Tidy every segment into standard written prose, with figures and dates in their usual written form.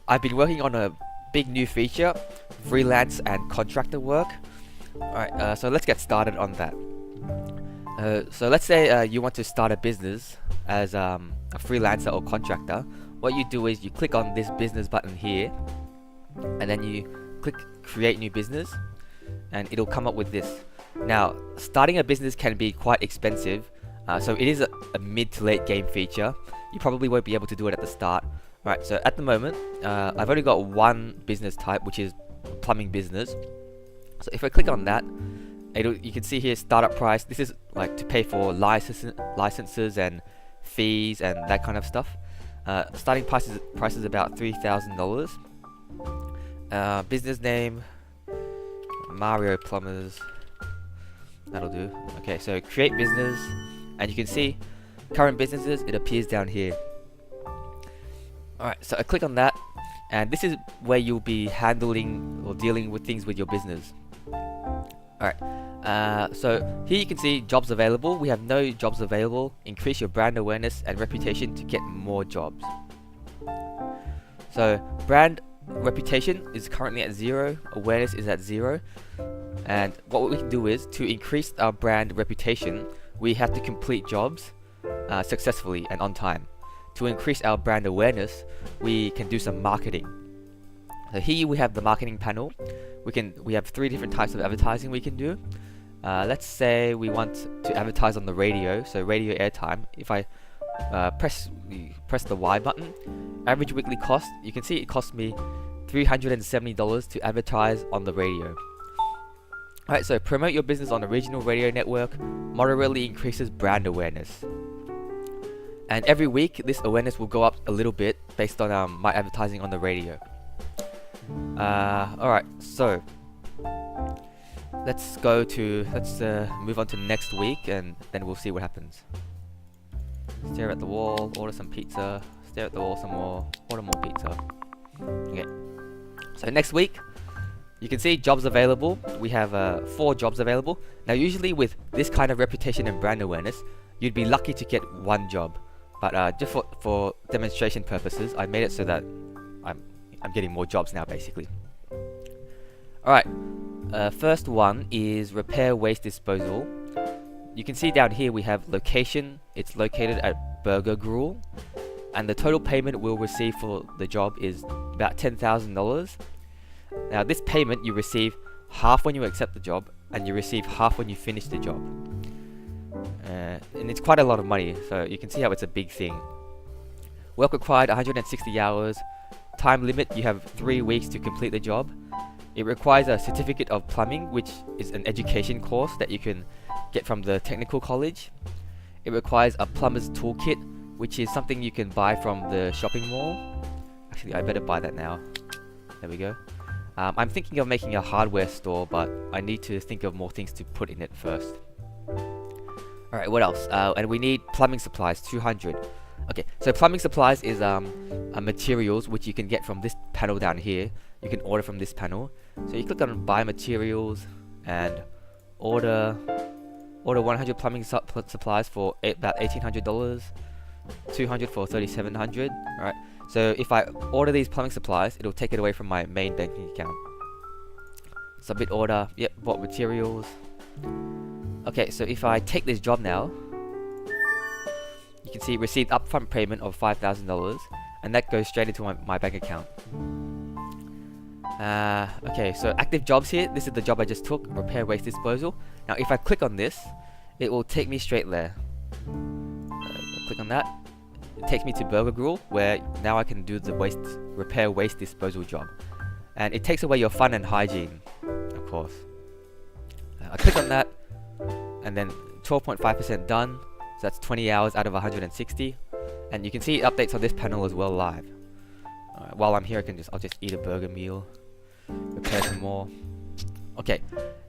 I've been working on a big new feature, freelance and contractor work. Alright, so let's get started on that. So let's say you want to start a business as a freelancer or contractor. What you do is you click on this business button here, and then you click create new business, and it'll come up with this. Now, starting a business can be quite expensive, so it is a mid to late game feature. You probably won't be able to do it at the start. Right, so at the moment, I've only got one business type, which is plumbing business. So if I click on that, you can see here startup price. This is like to pay for licenses and fees and that kind of stuff. Starting price is about $3,000. Business name, Mario Plumbers. That'll do. Okay, so create business, and you can see current businesses. It appears down here. Alright, so I click on that, and this is where you'll be handling or dealing with things with your business. Alright, so here you can see jobs available. We have no jobs available. Increase your brand awareness and reputation to get more jobs. So brand reputation is currently at 0, awareness is at 0, and what we can do is to increase our brand reputation, we have to complete jobs successfully and on time. To increase our brand awareness, we can do some marketing. So here we have the marketing panel. We have 3 different types of advertising we can do. Let's say we want to advertise on the radio, so radio airtime. If I press the Y button, average weekly cost, you can see it cost me $370 to advertise on the radio. Alright, so promote your business on a regional radio network, moderately increases brand awareness. And every week, this awareness will go up a little bit based on my advertising on the radio. Alright, so let's move on to next week, and then we'll see what happens. Stare at the wall, order some pizza. Stare at the wall some more, order more pizza. Okay. So next week, you can see jobs available. We have 4 jobs available. Now, usually with this kind of reputation and brand awareness, you'd be lucky to get 1 job. But just for demonstration purposes, I made it so that I'm getting more jobs now, basically. Alright, first one is repair waste disposal. You can see down here we have location. It's located at Burger Gruel, and the total payment we'll receive for the job is about $10,000. Now, this payment you receive half when you accept the job, and you receive half when you finish the job. And it's quite a lot of money, so you can see how it's a big thing. Work required 160 hours. Time limit, you have 3 weeks to complete the job. It requires a certificate of plumbing, which is an education course that you can get from the technical college. It requires a plumber's toolkit, which is something you can buy from the shopping mall. Actually, I better buy that now. There we go. I'm thinking of making a hardware store, but I need to think of more things to put in it first. Alright, what else? And we need plumbing supplies, 200. Okay, so plumbing supplies is materials which you can get from this panel down here. You can order from this panel. So you click on buy materials and order 100 plumbing supplies for about $1,800. 200 for $3,700. Alright, so if I order these plumbing supplies, it'll take it away from my main banking account. Submit order. Yep, bought materials. Okay, so if I take this job now, you can see received upfront payment of $5,000, and that goes straight into my bank account. Okay, so active jobs here. This is the job I just took, repair waste disposal. Now, if I click on this, it will take me straight there. Click on that. It takes me to Burger Gruel, where now I can do the repair waste disposal job, and it takes away your fun and hygiene, of course. I click on that, and then 12.5% done. So that's 20 hours out of 160, and you can see it updates on this panel as well live. While I'm here, I'll just eat a burger meal, repair some more. Okay,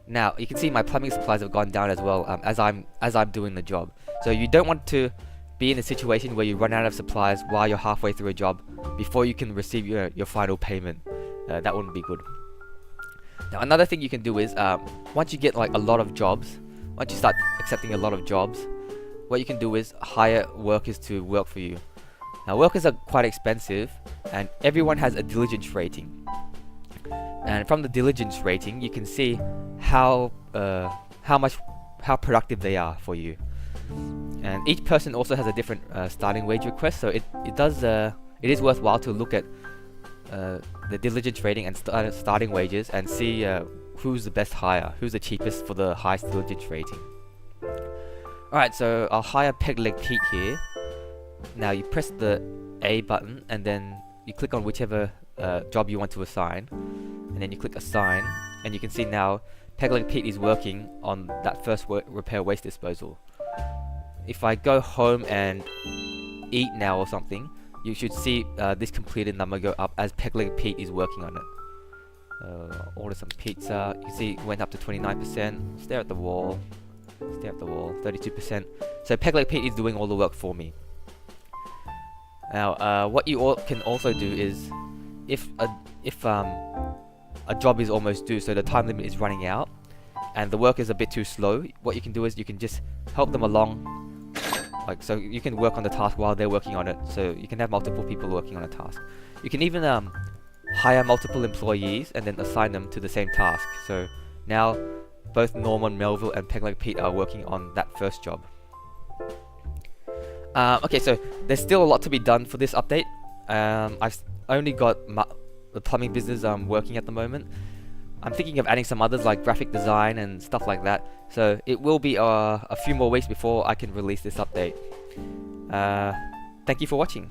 now you can see my plumbing supplies have gone down as well as I'm doing the job. So you don't want to be in a situation where you run out of supplies while you're halfway through a job before you can receive your final payment. That wouldn't be good. Now, another thing you can do is once you get like a lot of jobs, once you start accepting a lot of jobs, what you can do is hire workers to work for you. Now workers are quite expensive, and everyone has a diligence rating. And from the diligence rating, you can see how productive they are for you. And each person also has a different starting wage request, so it is worthwhile to look at the diligence rating and starting wages and see who's the best hire, who's the cheapest for the highest diligence rating. Alright, so I'll hire Peg Leg Pete here. Now you press the A button and then you click on whichever job you want to assign, and then you click assign, and you can see now Peg Leg Pete is working on that first repair waste disposal. If I go home and eat now or something, you should see this completed number go up as Peg Leg Pete is working on it. Order some pizza. You can see it went up to 29%. Stare at the wall. Stare at the wall. 32%. So Peg Leg Pete is doing all the work for me. Now, what you can also do is, if a job is almost due, so the time limit is running out, and the work is a bit too slow, what you can do is you can just help them along. Like, so you can work on the task while they're working on it. So you can have multiple people working on a task. You can even hire multiple employees and then assign them to the same task. So now both Norman, Melville, and Peg Leg Pete are working on that first job. Okay, so there's still a lot to be done for this update. I've only got the plumbing business working at the moment. I'm thinking of adding some others like graphic design and stuff like that. So it will be a few more weeks before I can release this update. Thank you for watching.